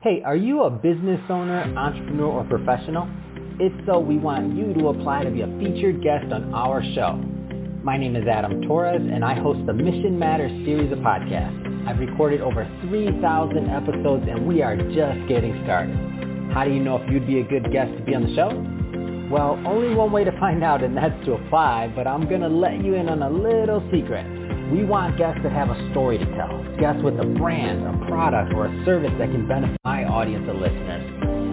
Hey, are you a business owner, entrepreneur, or professional? If so, we want you to apply to be a featured guest on our show. My name is Adam Torres, and I host the Mission Matters series of podcasts. I've recorded over 3,000 episodes, and we are just getting started. How do you know if you'd be a good guest to be on the show? Well, only one way to find out, and that's to apply, but I'm going to let you in on a little secret. We want guests that have a story to tell, guests with a brand, a product, or a service that can benefit my audience of listeners.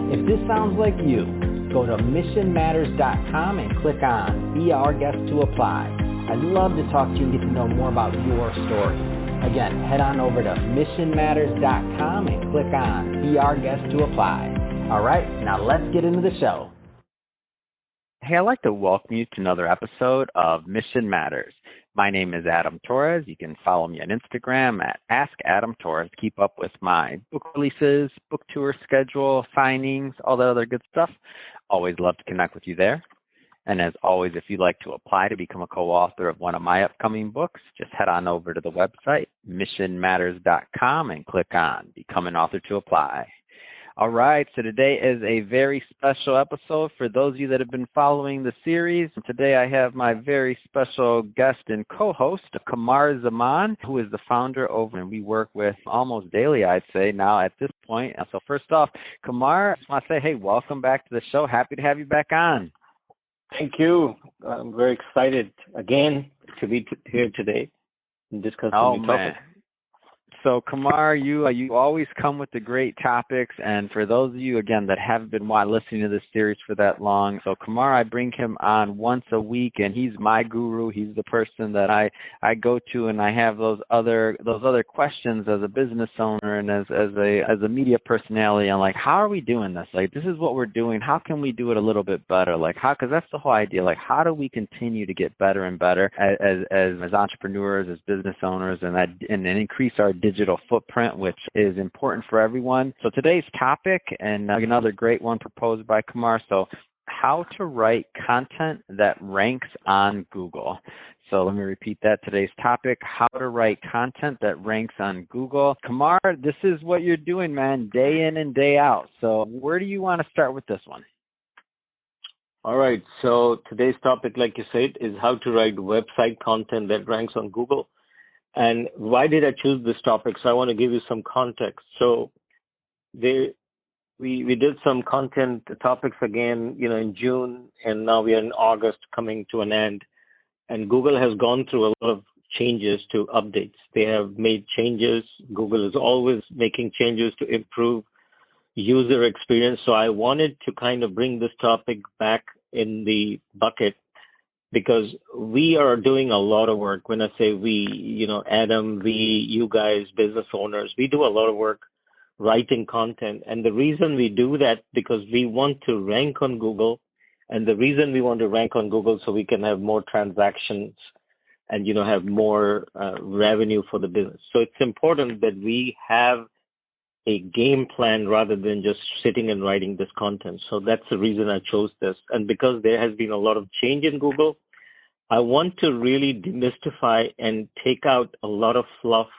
If this sounds like you, go to missionmatters.com and click on Be Our Guest to apply. I'd love to talk to you and get to know more about your story. Again, head on over to missionmatters.com and click on Be Our Guest to apply. All right, now let's get into the show. Hey, I'd like to welcome you to another episode of Mission Matters. My name is Adam Torres. You can follow me on Instagram at AskAdamTorres. Keep up with my book releases, book tour schedule, signings, all that other good stuff. Always love to connect with you there. And as always, if you'd like to apply to become a co-author of one of my upcoming books, just head on over to the website, missionmatters.com, and click on Become an Author to apply. All right, so today is a very special episode for those of you that have been following the series. Today I have my very special guest and co-host, Kamar Zaman, who is the founder over, and we work with almost daily, I'd say, now at this point. So first off, Kamar, I just want to say, hey, welcome back to the show. Happy to have you back on. Thank you. I'm very excited again to be here today and discuss the new topic. So, Kamar, you always come with the great topics, and for those of you, again, that haven't been listening to this series for that long, so Kamar, I bring him on once a week, and he's my guru. He's the person that I go to, and I have those other questions as a business owner and as a media personality. I'm like, how are we doing this? Like, this is what we're doing. How can we do it a little bit better? Like, how? Because that's the whole idea. Like, how do we continue to get better and better as entrepreneurs, as business owners, and increase our digital footprint, which is important for everyone. So today's topic, and another great one proposed by Kamar, so how to write content that ranks on Google. So let me repeat that. Today's topic, how to write content that ranks on Google. Kamar, this is what you're doing, man, day in and day out. So where do you want to start with this one? All right. So today's topic, like you said, is how to write website content that ranks on Google. And why did I choose this topic? So I want to give you some context. So we did some content topics again, in June, and now we are in August coming to an end. And Google has gone through a lot of changes to updates. They have made changes. Google is always making changes to improve user experience. So I wanted to kind of bring this topic back in the bucket, because we are doing a lot of work. When I say we, Adam, you guys, business owners, we do a lot of work writing content. And the reason we do that, because we want to rank on Google. And the reason we want to rank on Google, so we can have more transactions and, have more revenue for the business. So it's important that we have a game plan rather than just sitting and writing this content. So that's the reason I chose this. And because there has been a lot of change in Google, I want to really demystify and take out a lot of fluff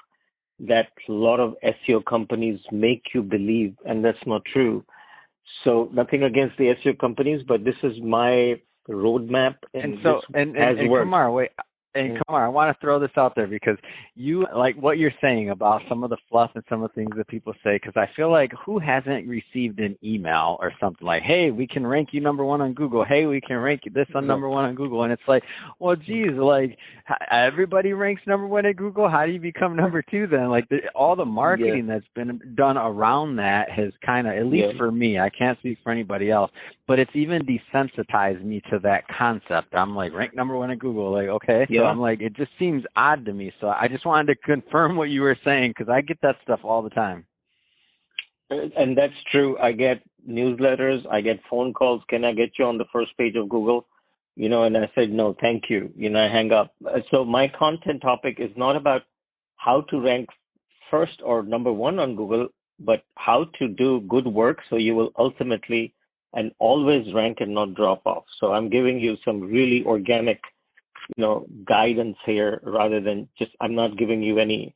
that a lot of SEO companies make you believe, and that's not true. So nothing against the SEO companies, but this is my roadmap, and Kamar, wait. And Kamar, I want to throw this out there because you like what you're saying about some of the fluff and some of the things that people say, because I feel like who hasn't received an email or something like, hey, we can rank you number one on Google. Hey, we can rank this on number one on Google. And it's like, well, geez, like everybody ranks number one at Google. How do you become number two then? Like all the marketing that's been done around that has kind of, at least for me, I can't speak for anybody else, but it's even desensitized me to that concept. I'm like, rank number one at Google. Like, okay. So I'm like, it just seems odd to me. So I just wanted to confirm what you were saying, because I get that stuff all the time. And that's true. I get newsletters. I get phone calls. Can I get you on the first page of Google? And I said, no, thank you. I hang up. So my content topic is not about how to rank first or number one on Google, but how to do good work so you will ultimately and always rank and not drop off. So I'm giving you some really organic guidance here, rather than I'm not giving you any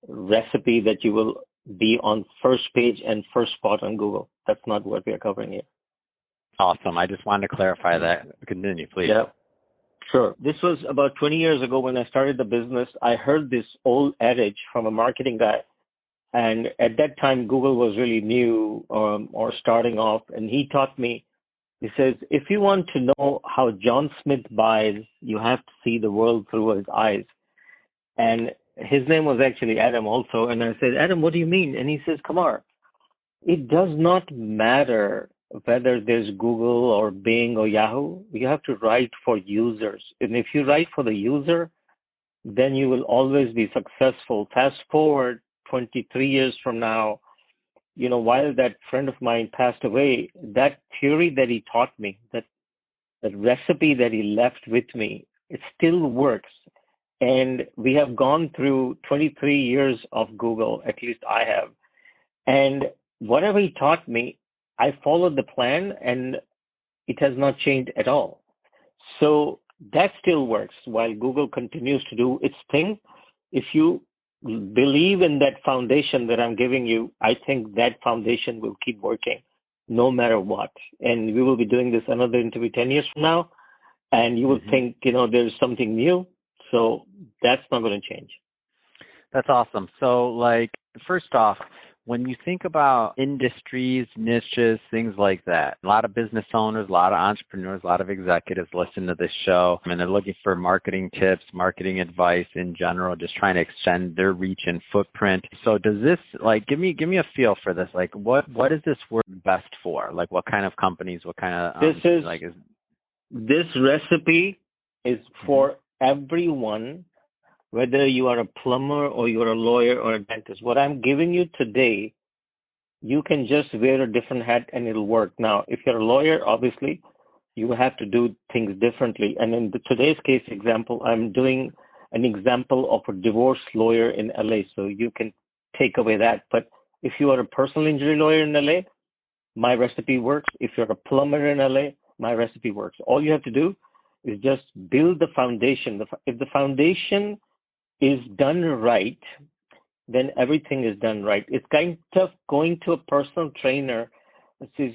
recipe that you will be on first page and first spot on Google. That's not what we are covering here. Awesome. I just wanted to clarify that. Continue, please. Yeah, sure. This was about 20 years ago when I started the business. I heard this old adage from a marketing guy. And at that time, Google was really new or starting off. And he taught me, he says, if you want to know how John Smith buys, you have to see the world through his eyes. And his name was actually Adam also. And I said, Adam, what do you mean? And he says, Kumar, it does not matter whether there's Google or Bing or Yahoo. You have to write for users. And if you write for the user, then you will always be successful. Fast forward 23 years from now, while that friend of mine passed away, that theory that he taught me, that recipe that he left with me, it still works. And we have gone through 23 years of Google, at least I have. And whatever he taught me, I followed the plan and it has not changed at all. So that still works while Google continues to do its thing. If you believe in that foundation that I'm giving you, I think that foundation will keep working no matter what. And we will be doing this another interview 10 years from now, and you will think, there's something new. So that's not going to change. That's awesome. So, first off, when you think about industries, niches, things like that, a lot of business owners, a lot of entrepreneurs, a lot of executives listen to this show, and they're looking for marketing tips, marketing advice in general, just trying to extend their reach and footprint. So does this, give me a feel for this? What is this work best for? What kind of companies, what kind of... This recipe is for everyone, whether you are a plumber or you're a lawyer or a dentist. What I'm giving you today, you can just wear a different hat and it'll work. Now, if you're a lawyer, obviously, you have to do things differently. And in today's case example, I'm doing an example of a divorce lawyer in LA, so you can take away that. But if you are a personal injury lawyer in LA, my recipe works. If you're a plumber in LA, my recipe works. All you have to do is just build the foundation. If the foundation is done right, then everything is done right. It's kind of going to a personal trainer that says,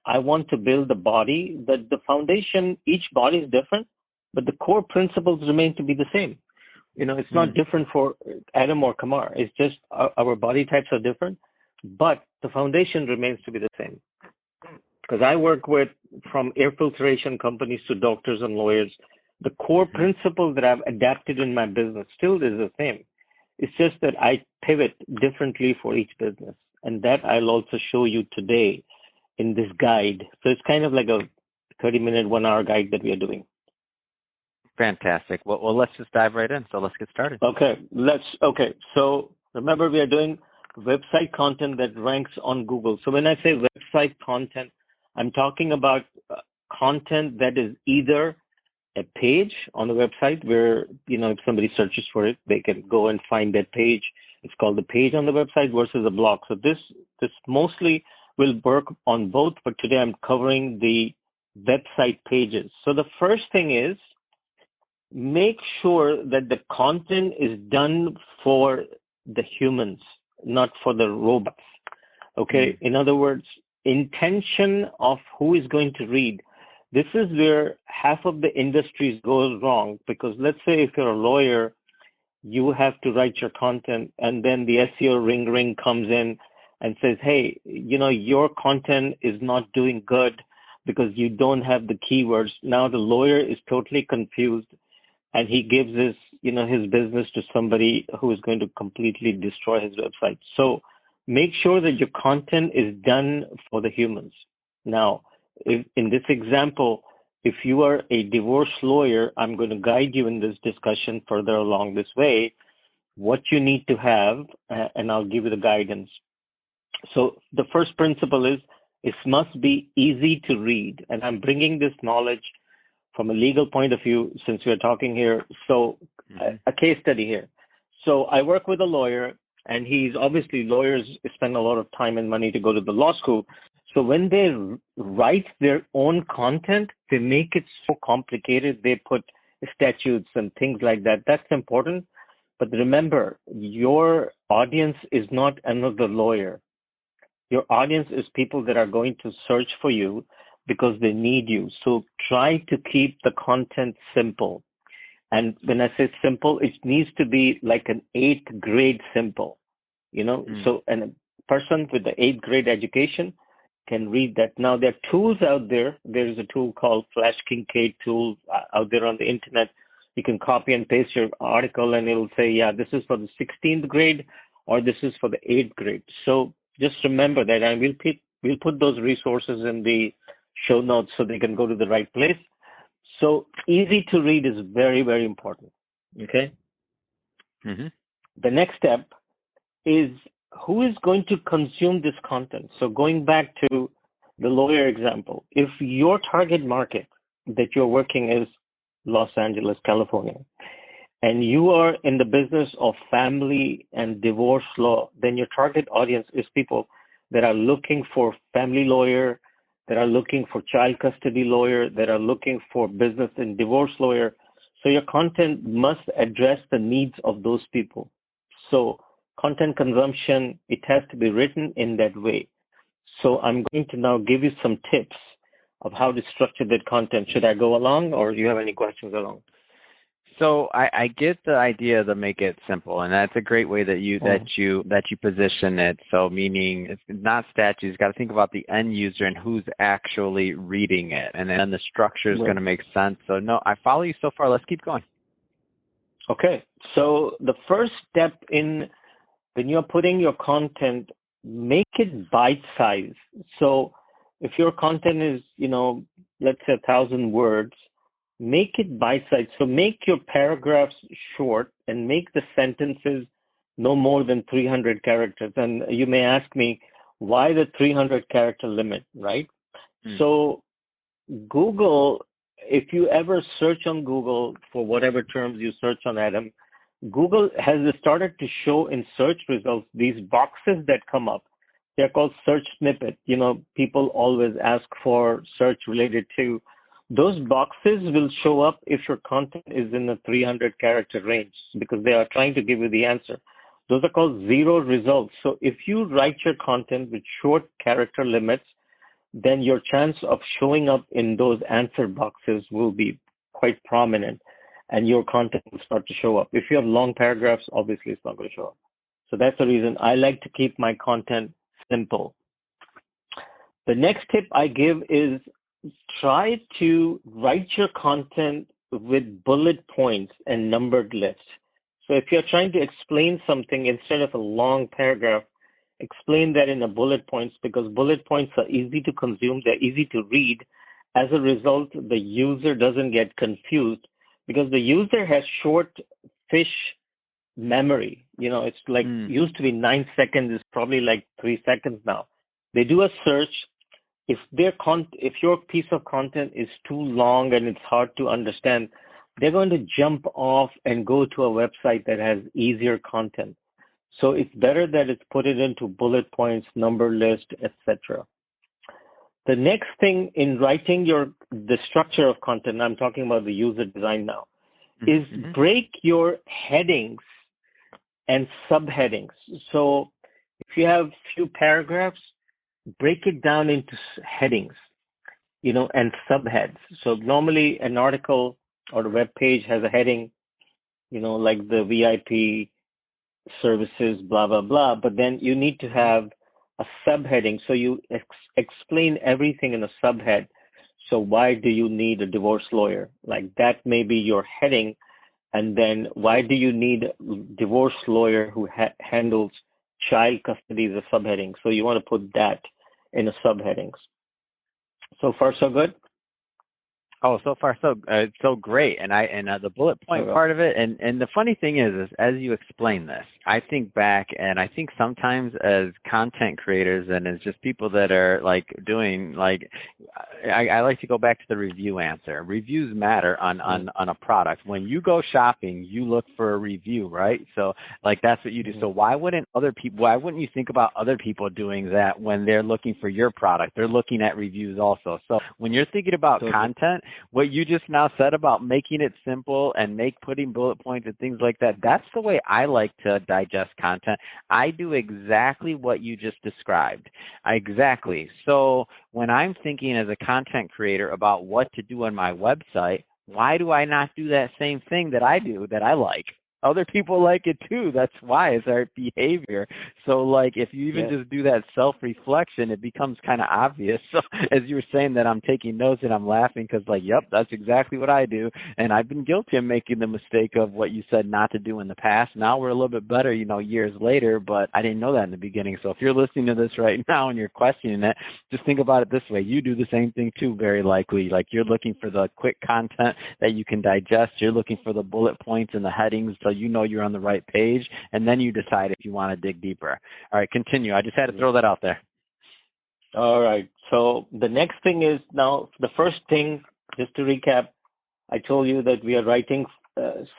I want to build the body. The foundation, each body is different, but the core principles remain to be the same. It's not different for Adam or Kumar. It's just our body types are different, but the foundation remains to be the same. Because I work with from air filtration companies to doctors and lawyers. The core principle that I've adapted in my business still is the same. It's just that I pivot differently for each business. And that I'll also show you today in this guide. So it's kind of like a 30-minute, 1-hour guide that we are doing. Fantastic. Well, let's just dive right in. So let's get started. Okay. So remember, we are doing website content that ranks on Google. So when I say website content, I'm talking about content that is either a page on the website where, if somebody searches for it, they can go and find that page. It's called the page on the website versus a blog. So this mostly will work on both, but today I'm covering the website pages. So the first thing is make sure that the content is done for the humans, not for the robots. Okay. In other words, intention of who is going to read. This is where half of the industries goes wrong, because let's say if you're a lawyer, you have to write your content and then the SEO ring comes in and says, hey, your content is not doing good because you don't have the keywords. Now the lawyer is totally confused and he gives his business to somebody who is going to completely destroy his website. So make sure that your content is done for the humans. Now, if, in this example, if you are a divorce lawyer, I'm going to guide you in this discussion further along this way, what you need to have, and I'll give you the guidance. So the first principle is it must be easy to read. And I'm bringing this knowledge from a legal point of view since we're talking here. So a case study here. So I work with a lawyer, and lawyers spend a lot of time and money to go to the law school. So when they write their own content, they make it so complicated. They put statutes and things like that. That's important But remember, your audience is not another lawyer. Your audience is people that are going to search for you because they need you. So try to keep the content simple. And when I say simple, it needs to be like an 8th grade simple, So and a person with the 8th grade education can read that. Now there are tools out there. There is a tool called Flash Kincaid tool out there on the internet. You can copy and paste your article and it'll say, yeah, this is for the 16th grade or this is for the 8th grade. So just remember that, and we'll put those resources in the show notes so they can go to the right place. So easy to read is very, very important. Okay. The next step is who is going to consume this content. So going back to the lawyer example, if your target market that you're working is Los Angeles, California, and you are in the business of family and divorce law, then your target audience is people that are looking for family lawyer, that are looking for child custody lawyer, that are looking for business and divorce lawyer. So your content must address the needs of those people. So content consumption, it has to be written in that way. So I'm going to now give you some tips of how to structure that content. Should I go along, or do you have any questions along? So I get the idea to make it simple, and that's a great way that you position it. So meaning it's not statutes. You got to think about the end user and who's actually reading it, and then the structure is going to make sense. So no, I follow you so far. Let's keep going. Okay. So the first step when you're putting your content, make it bite-sized. So if your content is, let's say 1,000 words, make it bite-sized. So make your paragraphs short and make the sentences no more than 300 characters. And you may ask me, why the 300 character limit, right? So Google, if you ever search on Google for whatever terms you search on, Adam, Google has started to show in search results these boxes that come up. They're called search snippet. People always ask for search related to. Those boxes will show up if your content is in the 300 character range because they are trying to give you the answer. Those are called zero results. So if you write your content with short character limits, then your chance of showing up in those answer boxes will be quite prominent and your content will start to show up. If you have long paragraphs, obviously it's not going to show up. So that's the reason I like to keep my content simple. The next tip I give is try to write your content with bullet points and numbered lists. So if you're trying to explain something instead of a long paragraph, explain that in a bullet points, because bullet points are easy to consume, they're easy to read. As a result, the user doesn't get confused because the user has short fish memory. It's like used to be 9 seconds, is probably like 3 seconds now. They do a search. If your piece of content is too long and it's hard to understand, they're going to jump off and go to a website that has easier content. So it's better that it's put it into bullet points, number list, etc. The next thing in writing the structure of content, I'm talking about the user design now, is break your headings and subheadings. So if you have few paragraphs, break it down into headings, and subheads. So normally an article or a web page has a heading, like the VIP services, blah, blah, blah. But then you need to have a subheading. So you explain everything in a subhead. So why do you need a divorce lawyer? Like that may be your heading. And then why do you need a divorce lawyer who handles child custody as a subheading? So you want to put that in the subheadings. So far, so good? Oh, so far so great, and the bullet point part of it, and the funny thing is as you explain this, I think back, and I think sometimes as content creators and as just people that are like doing like I like to go back to the review answer. Reviews matter on a product. When you go shopping, you look for a review, right? So like that's what you do. So why wouldn't you think about other people doing that when they're looking for your product? They're looking at reviews also. So when you're thinking about content, what you just now said about making it simple and putting bullet points and things like that, that's the way I like to digest content. I do exactly what you just described. Exactly. So when I'm thinking as a content creator about what to do on my website, why do I not do that same thing that I do that I like? Other people like it too. That's why it's our behavior. So like if you even just do that self-reflection, it becomes kind of obvious. So as you were saying that, I'm taking notes and I'm laughing because like, yep, that's exactly what I do. And I've been guilty of making the mistake of what you said not to do in the past. Now we're a little bit better, years later, but I didn't know that in the beginning. So if you're listening to this right now and you're questioning it, just think about it this way. You do the same thing too, very likely. Like you're looking for the quick content that you can digest. You're looking for the bullet points and the headings so you know you're on the right page, and then you decide if you want to dig deeper. All right, continue. I just had to throw that out there. All right. So the next thing is now the first thing, just to recap, I told you that we are writing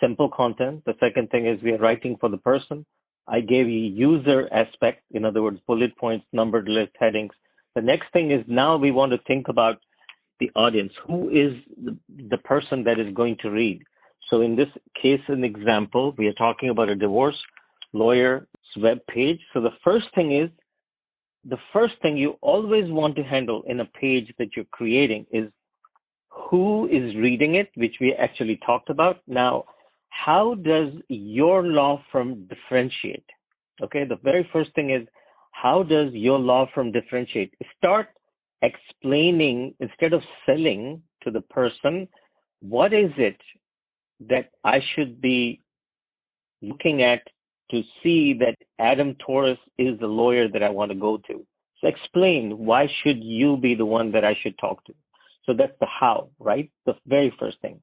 simple content. The second thing is we are writing for the person. I gave you user aspect, in other words, bullet points, numbered list, headings. The next thing is now we want to think about the audience. Who is the person that is going to read? So in this case, an example, we are talking about a divorce lawyer's web page. So the first thing you always want to handle in a page that you're creating is who is reading it, which we actually talked about. Now, how does your law firm differentiate? Okay, the very first thing is, how does your law firm differentiate? Start explaining, instead of selling to the person, what is it that I should be looking at to see that Adam Torres is the lawyer that I want to go to. So explain, why should you be the one that I should talk to? So that's the how, right? The very first thing.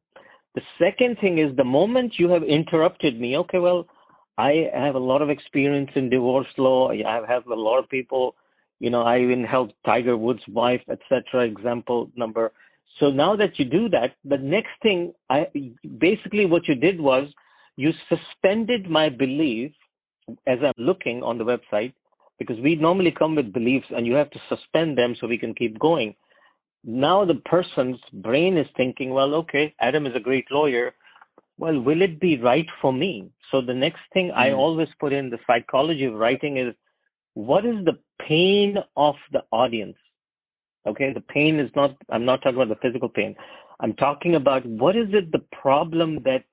The second thing is the moment you have interrupted me, okay, well, I have a lot of experience in divorce law. I have a lot of people, I even helped Tiger Woods' wife, etc. Example number. So now that you do that, the next thing, basically what you did was you suspended my belief as I'm looking on the website, because we normally come with beliefs and you have to suspend them so we can keep going. Now the person's brain is thinking, well, okay, Adam is a great lawyer. Well, will it be right for me? So the next thing I always put in the psychology of writing is, what is the pain of the audience? Okay, the pain is not, I'm not talking about the physical pain. I'm talking about what is it, the problem that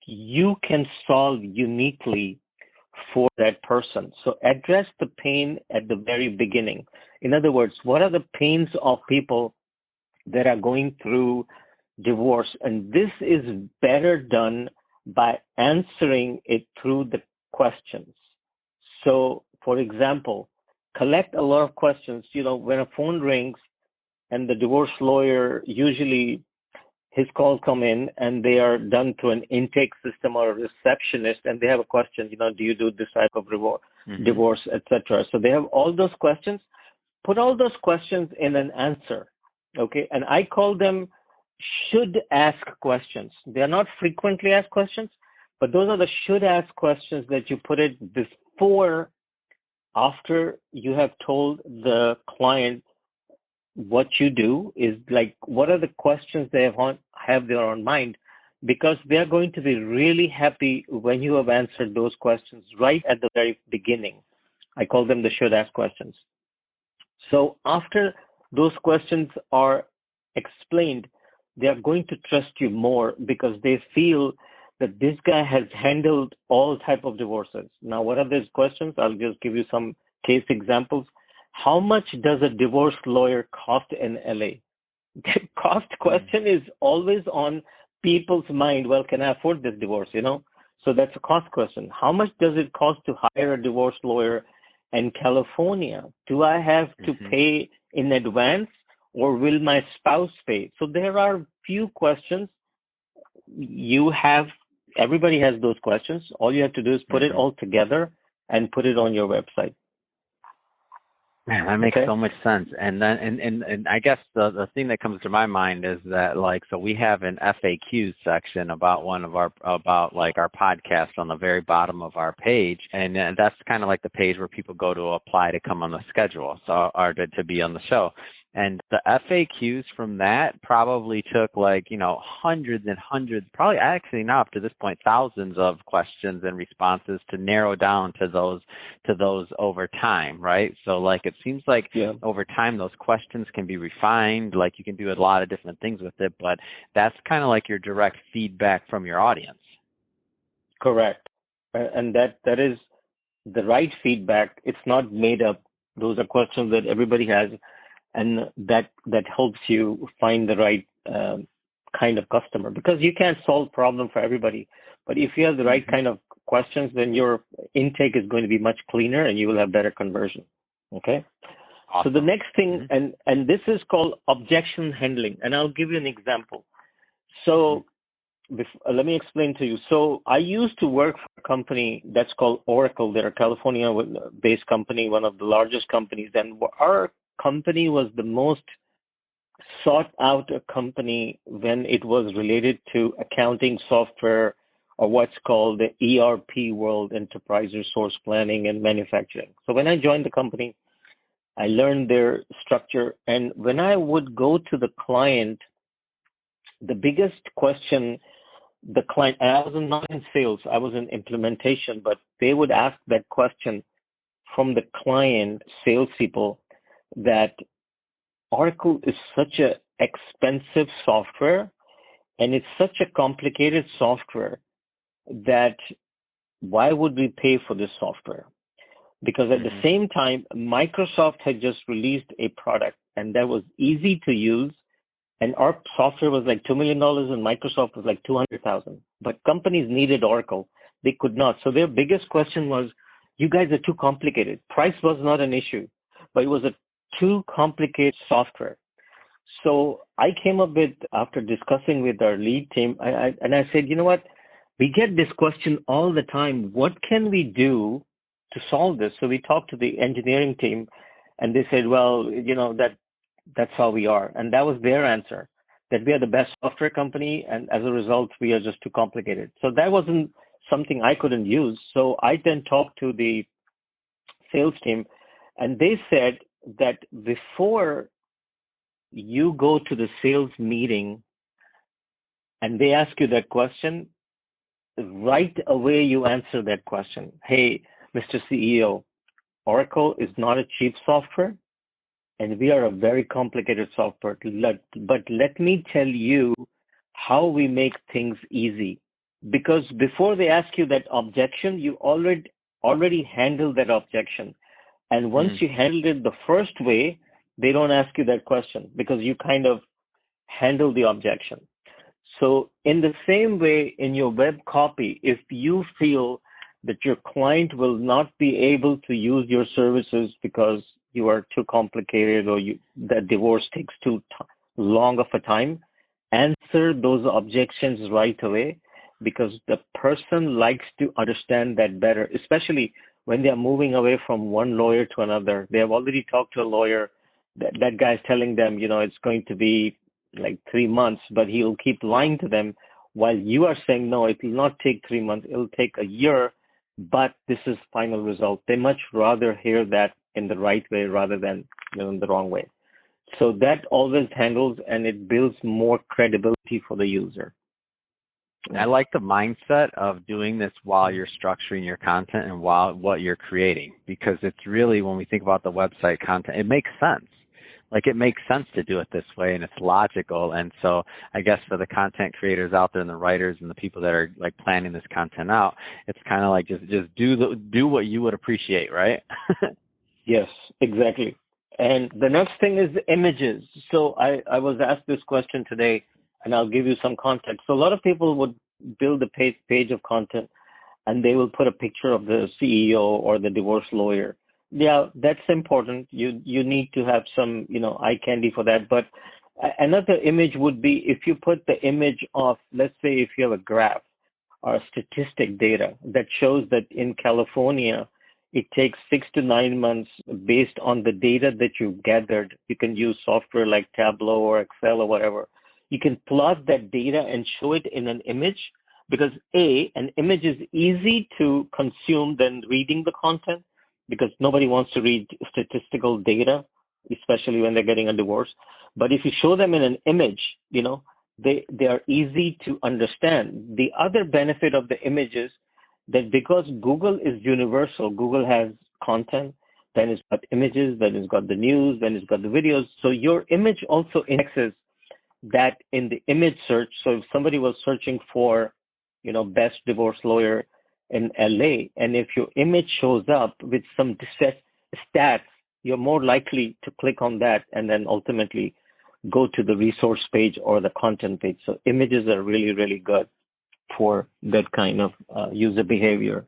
you can solve uniquely for that person. So address the pain at the very beginning. In other words, what are the pains of people that are going through divorce? And this is better done by answering it through the questions. So, for example, collect a lot of questions. When a phone rings and the divorce lawyer, usually his calls come in and they are done through an intake system or a receptionist, and they have a question, do you do this type of divorce, etc. So they have all those questions. Put all those questions in an answer, okay? And I call them should ask questions. They are not frequently asked questions, but those are the should ask questions that you put it before, after you have told the client what you do, is like, what are the questions they have their own mind, because they're going to be really happy when you have answered those questions right at the very beginning. I call them the should ask questions. So after those questions are explained, they are going to trust you more because they feel that this guy has handled all type of divorces. Now, what are those questions? I'll just give you some case examples. How much does a divorce lawyer cost in LA? The cost question is always on people's mind. Well, can I afford this divorce? So that's a cost question. How much does it cost to hire a divorce lawyer in California? Do I have to pay in advance, or will my spouse pay? So there are few questions. Everybody has those questions. All you have to do is put it all together and put it on your website. Man, that makes so much sense. And then, and I guess the thing that comes to my mind is that, like, so we have an FAQ section about like our podcast on the very bottom of our page, and that's kind of like the page where people go to apply to come on the schedule, so or to be on the show. And the FAQs from that probably took like, hundreds and hundreds, probably actually now up to this point, thousands of questions and responses to narrow down to those over time, right? So like it seems like over time those questions can be refined, like you can do a lot of different things with it, but that's kind of like your direct feedback from your audience. Correct. And that is the right feedback. It's not made up. Those are questions that everybody has. And that helps you find the right kind of customer, because you can't solve problem for everybody. But if you have the right kind of questions, then your intake is going to be much cleaner and you will have better conversion. Okay. Awesome. So the next thing, and this is called objection handling. And I'll give you an example. So let me explain to you. So I used to work for a company that's called Oracle. They're a California-based company, one of the largest companies. And our company was the most sought out company when it was related to accounting software, or what's called the ERP world, enterprise resource planning and manufacturing. So when I joined the company, I learned their structure. And when I would go to the client, the biggest question the client, and I was not in sales, I was in implementation, but they would ask that question from the client salespeople, that Oracle is such an expensive software and it's such a complicated software that why would we pay for this software? Because at the same time, Microsoft had just released a product and that was easy to use. And our software was like $2 million and Microsoft was like $200,000. But companies needed Oracle. They could not. So their biggest question was, you guys are too complicated. Price was not an issue, but it was a too complicated software. So I came up with, after discussing with our lead team, and I said, you know what? We get this question all the time. What can we do to solve this? So we talked to the engineering team and they said, well, that's how we are. And that was their answer, that we are the best software company. And as a result, we are just too complicated. So that wasn't something I couldn't use. So I then talked to the sales team and they said that before you go to the sales meeting and they ask you that question, right away you answer that question. Hey, Mr. CEO, Oracle is not a cheap software and we are a very complicated software. But let me tell you how we make things easy. Because before they ask you that objection, you already handled that objection. And once you handled it the first way, they don't ask you that question because you kind of handle the objection. So in the same way, in your web copy, if you feel that your client will not be able to use your services because you are too complicated or that divorce takes too long of a time, answer those objections right away, because the person likes to understand that better, especially when they are moving away from one lawyer to another. They have already talked to a lawyer. That guy's telling them, it's going to be like 3 months, but he'll keep lying to them while you are saying, no, it will not take 3 months. It'll take a year, but this is final result. They much rather hear that in the right way rather than in the wrong way. So that always handles and it builds more credibility for the user. I like the mindset of doing this while you're structuring your content and while what you're creating, because it's really, when we think about the website content, it makes sense. Like it makes sense to do it this way and it's logical. And so I guess for the content creators out there and the writers and the people that are like planning this content out, it's kind of like just do what you would appreciate, right? Yes, exactly. And the next thing is the images. So I was asked this question today, and I'll give you some context. So a lot of people would build a page of content and they will put a picture of the CEO or the divorce lawyer. Yeah, that's important. You need to have some, eye candy for that. But another image would be if you put the image of, let's say if you have a graph or statistic data that shows that in California, It takes 6 to 9 months based on the data that you've gathered. You can use software like Tableau or Excel or whatever. You can plot that data and show it in an image because an image is easy to consume than reading the content because nobody wants to read statistical data, especially when they're getting a divorce. But if you show them in an image, they are easy to understand. The other benefit of the image is that because Google is universal, Google has content, then it's got images, then it's got the news, then it's got the videos. So your image also indexes that in the image search. So if somebody was searching for, best divorce lawyer in LA, and if your image shows up with some stats, you're more likely to click on that and then ultimately go to the resource page or the content page. So images are really, really good for that kind of user behavior.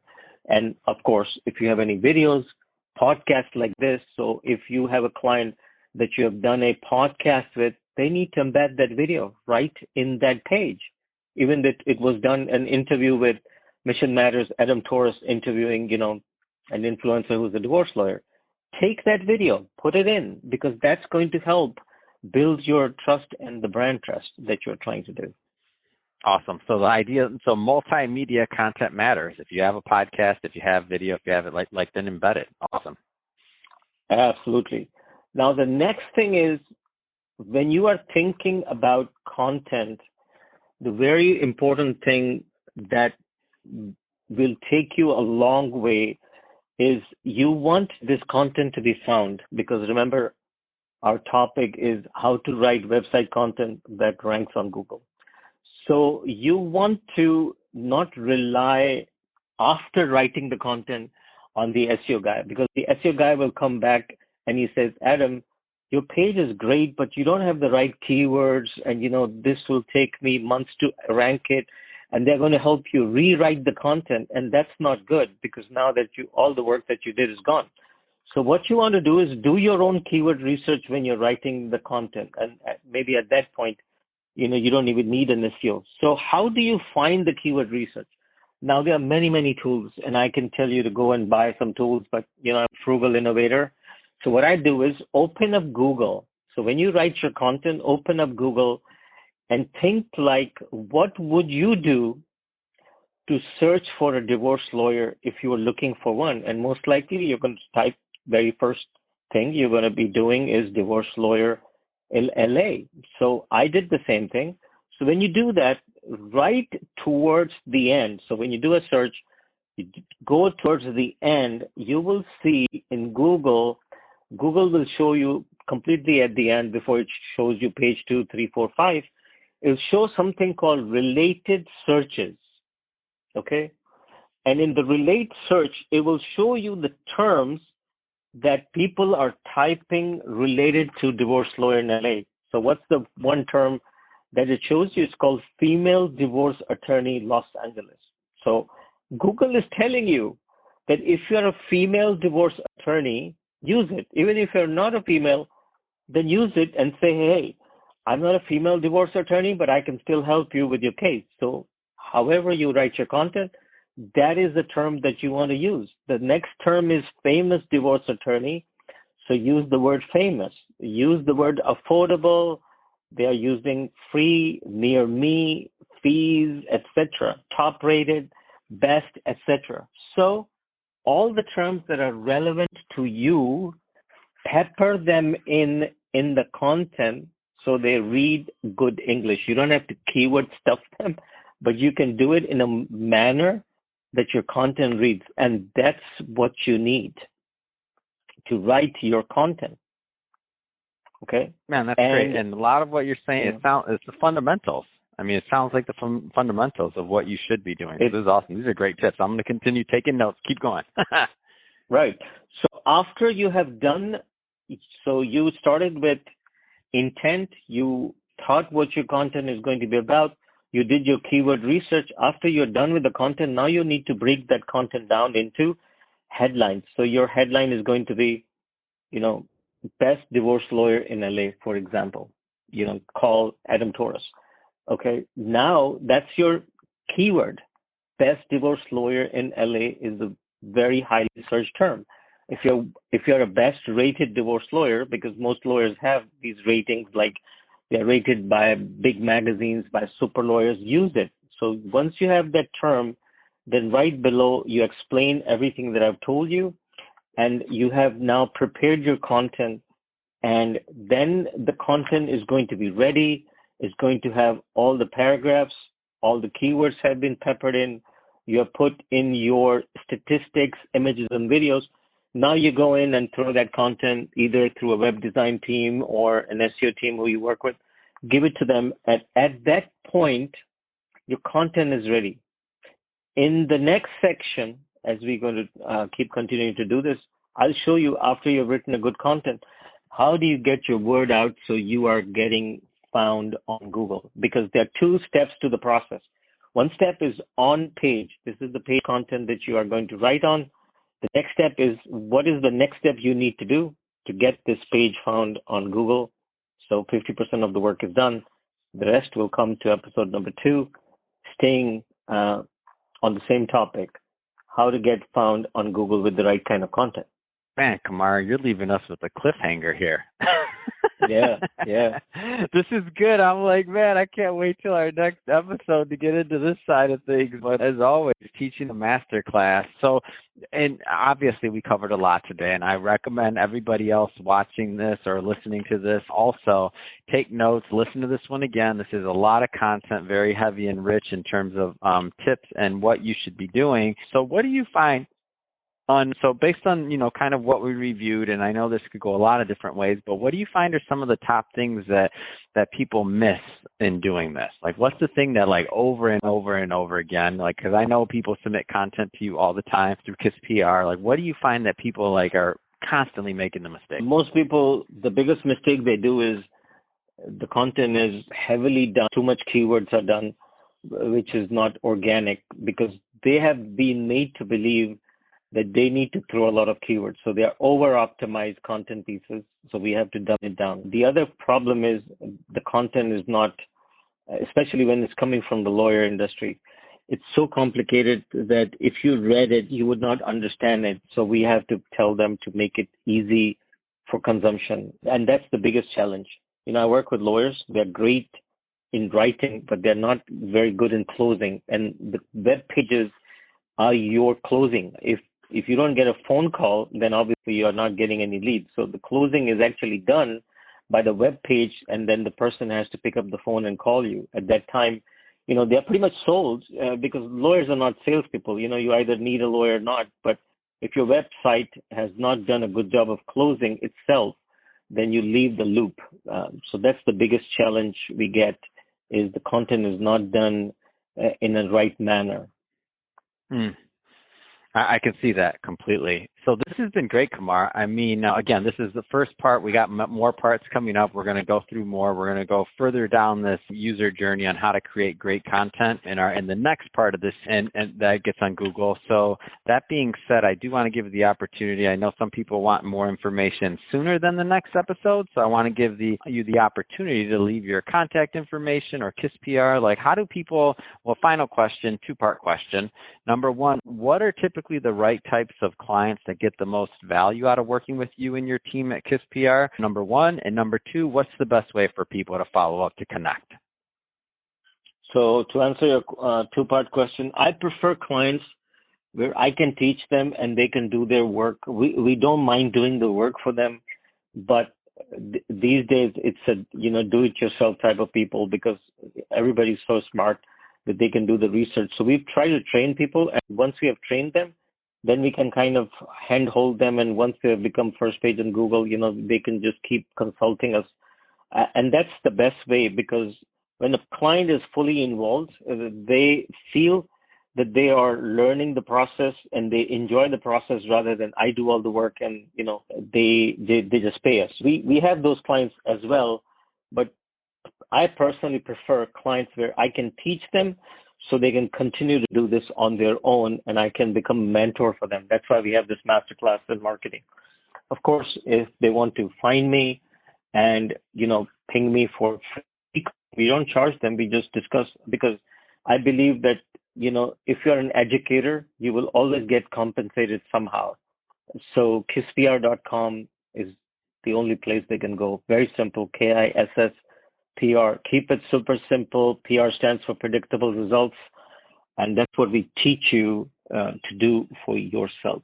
And of course, if you have any videos, podcasts like this, so if you have a client that you have done a podcast with, they need to embed that video right in that page. Even that it was done an interview with Mission Matters, Adam Torres interviewing, an influencer who's a divorce lawyer. Take that video, put it in, because that's going to help build your trust and the brand trust that you're trying to do. Awesome. So multimedia content matters. If you have a podcast, if you have video, if you have it then embed it. Awesome. Absolutely. Now, the next thing is when you are thinking about content, the very important thing that will take you a long way is you want this content to be found, because remember, our topic is how to write website content that ranks on Google. So you want to not rely after writing the content on the SEO guy, because the SEO guy will come back and he says, Adam, your page is great, but you don't have the right keywords, and this will take me months to rank it, and they're going to help you rewrite the content, and that's not good because now that all the work that you did is gone. So what you want to do is do your own keyword research when you're writing the content, and maybe at that point, you don't even need an SEO. So how do you find the keyword research? Now, there are many, many tools, and I can tell you to go and buy some tools, but I'm a frugal innovator. So what I do is open up Google. So when you write your content, open up Google and think like, what would you do to search for a divorce lawyer if you were looking for one? And most likely you're going to type, very first thing you're going to be doing is divorce lawyer in LA. So I did the same thing. So when you do that, right towards the end, so when you do a search, you go towards the end, you will see in Google will show you completely at the end before it shows you page 2, 3, 4, 5. It'll show something called related searches. Okay. And in the relate search, it will show you the terms that people are typing related to divorce lawyer in LA. So what's the one term that it shows you? It's called female divorce attorney, Los Angeles. So Google is telling you that if you're a female divorce attorney, use it. Even if you're not a female, then use it and say, hey, I'm not a female divorce attorney, but I can still help you with your case. So however you write your content, that is the term that you want to use. The next term is famous divorce attorney. So use the word famous. Use the word affordable. They are using free, near me, fees, etc., top rated, best, etc. So all the terms that are relevant to you, pepper them in the content so they read good English. You don't have to keyword stuff them, but you can do it in a manner that your content reads. And that's what you need to write your content. Okay? Man, that's great. And a lot of what you're saying, it's the fundamentals. I mean, it sounds like the fundamentals of what you should be doing. This is awesome. These are great tips. I'm going to continue taking notes. Keep going. Right. So after you have done, so you started with intent, you thought what your content is going to be about, you did your keyword research. After you're done with the content, now you need to break that content down into headlines. So your headline is going to be, best divorce lawyer in LA, for example, call Adam Torres. Okay. Now that's your keyword. Best divorce lawyer in LA is the very highly searched term. If you're a best rated divorce lawyer, because most lawyers have these ratings, like they're rated by big magazines, by super lawyers, use it. So once you have that term, then right below you explain everything that I've told you, and you have now prepared your content, and then the content is going to be ready. It's going to have all the paragraphs, all the keywords have been peppered in. You have put in your statistics, images, and videos. Now you go in and throw that content either through a web design team or an SEO team who you work with. Give it to them. At that point, your content is ready. In the next section, as we're going to keep continuing to do this, I'll show you, after you've written a good content, how do you get your word out so you are getting found on Google? Because there are two steps to the process. One step is on page. This is the page content that you are going to write on. The next step is, what is the next step you need to do to get this page found on Google? So 50% of the work is done. The rest will come to episode number 2, staying on the same topic, how to get found on Google with the right kind of content. Man, Kumar, you're leaving us with a cliffhanger here. Yeah. This is good. I'm like, man, I can't wait till our next episode to get into this side of things. But as always, teaching a master class. So, and obviously we covered a lot today, and I recommend everybody else watching this or listening to this also take notes, listen to this one again. This is a lot of content, very heavy and rich in terms of tips and what you should be doing. So what do you find? So based on, kind of what we reviewed, and I know this could go a lot of different ways, but what do you find are some of the top things that people miss in doing this? Like, what's the thing that, like, over and over and over again, like, because I know people submit content to you all the time through KISS PR. Like, what do you find that people, like, are constantly making the mistake? Most people, the biggest mistake they do is the content is heavily done. Too much keywords are done, which is not organic, because they have been made to believe that they need to throw a lot of keywords. So they are over-optimized content pieces. So we have to dumb it down. The other problem is the content is not, especially when it's coming from the lawyer industry, it's so complicated that if you read it, you would not understand it. So we have to tell them to make it easy for consumption. And that's the biggest challenge. I work with lawyers. They're great in writing, but they're not very good in closing. And the web pages are your closing. If you don't get a phone call, then obviously you're not getting any leads. So the closing is actually done by the web page, and then the person has to pick up the phone and call you. At that time, they're pretty much sold because lawyers are not salespeople. You either need a lawyer or not. But if your website has not done a good job of closing itself, then you leave the loop. So that's the biggest challenge we get, is the content is not done in a right manner. I can see that completely. So this has been great, Kumar. I mean, again, this is the first part. We got more parts coming up. We're going to go through more. We're going to go further down this user journey on how to create great content in the next part of this, and that gets on Google. So that being said, I do want to give you the opportunity. I know some people want more information sooner than the next episode, so I want to give you the opportunity to leave your contact information or KISS PR. Like, how do people? Well, final question, 2-part question. Number one, what are typically the right types of clients that get the most value out of working with you and your team at KISS PR? Number one. And number two, what's the best way for people to follow up to connect? So to answer your 2-part question, I prefer clients where I can teach them and they can do their work. We don't mind doing the work for them, but these days it's a do-it-yourself type of people, because everybody's so smart that they can do the research. So we've tried to train people, and once we have trained them, then we can kind of handhold them. And once they have become first page on Google, they can just keep consulting us. And that's the best way, because when a client is fully involved, they feel that they are learning the process and they enjoy the process, rather than I do all the work and, they just pay us. We have those clients as well, but I personally prefer clients where I can teach them so they can continue to do this on their own, and I can become a mentor for them. That's why we have this masterclass in marketing. Of course, if they want to find me and, ping me for free, we don't charge them. We just discuss, because I believe that if you're an educator, you will always get compensated somehow. So kisspr.com is the only place they can go. Very simple, KISSPR. Keep it super simple. PR stands for predictable results. And that's what we teach you to do for yourself.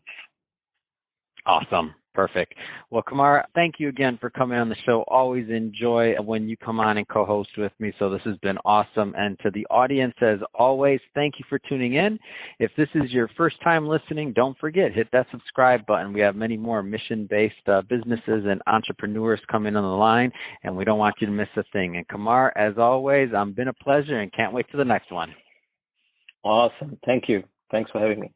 Awesome. Perfect. Well, Kumar, thank you again for coming on the show. Always enjoy when you come on and co-host with me. So this has been awesome. And to the audience, as always, thank you for tuning in. If this is your first time listening, don't forget, hit that subscribe button. We have many more mission-based businesses and entrepreneurs coming on the line, and we don't want you to miss a thing. And Kumar, as always, been a pleasure and can't wait for the next one. Awesome. Thank you. Thanks for having me.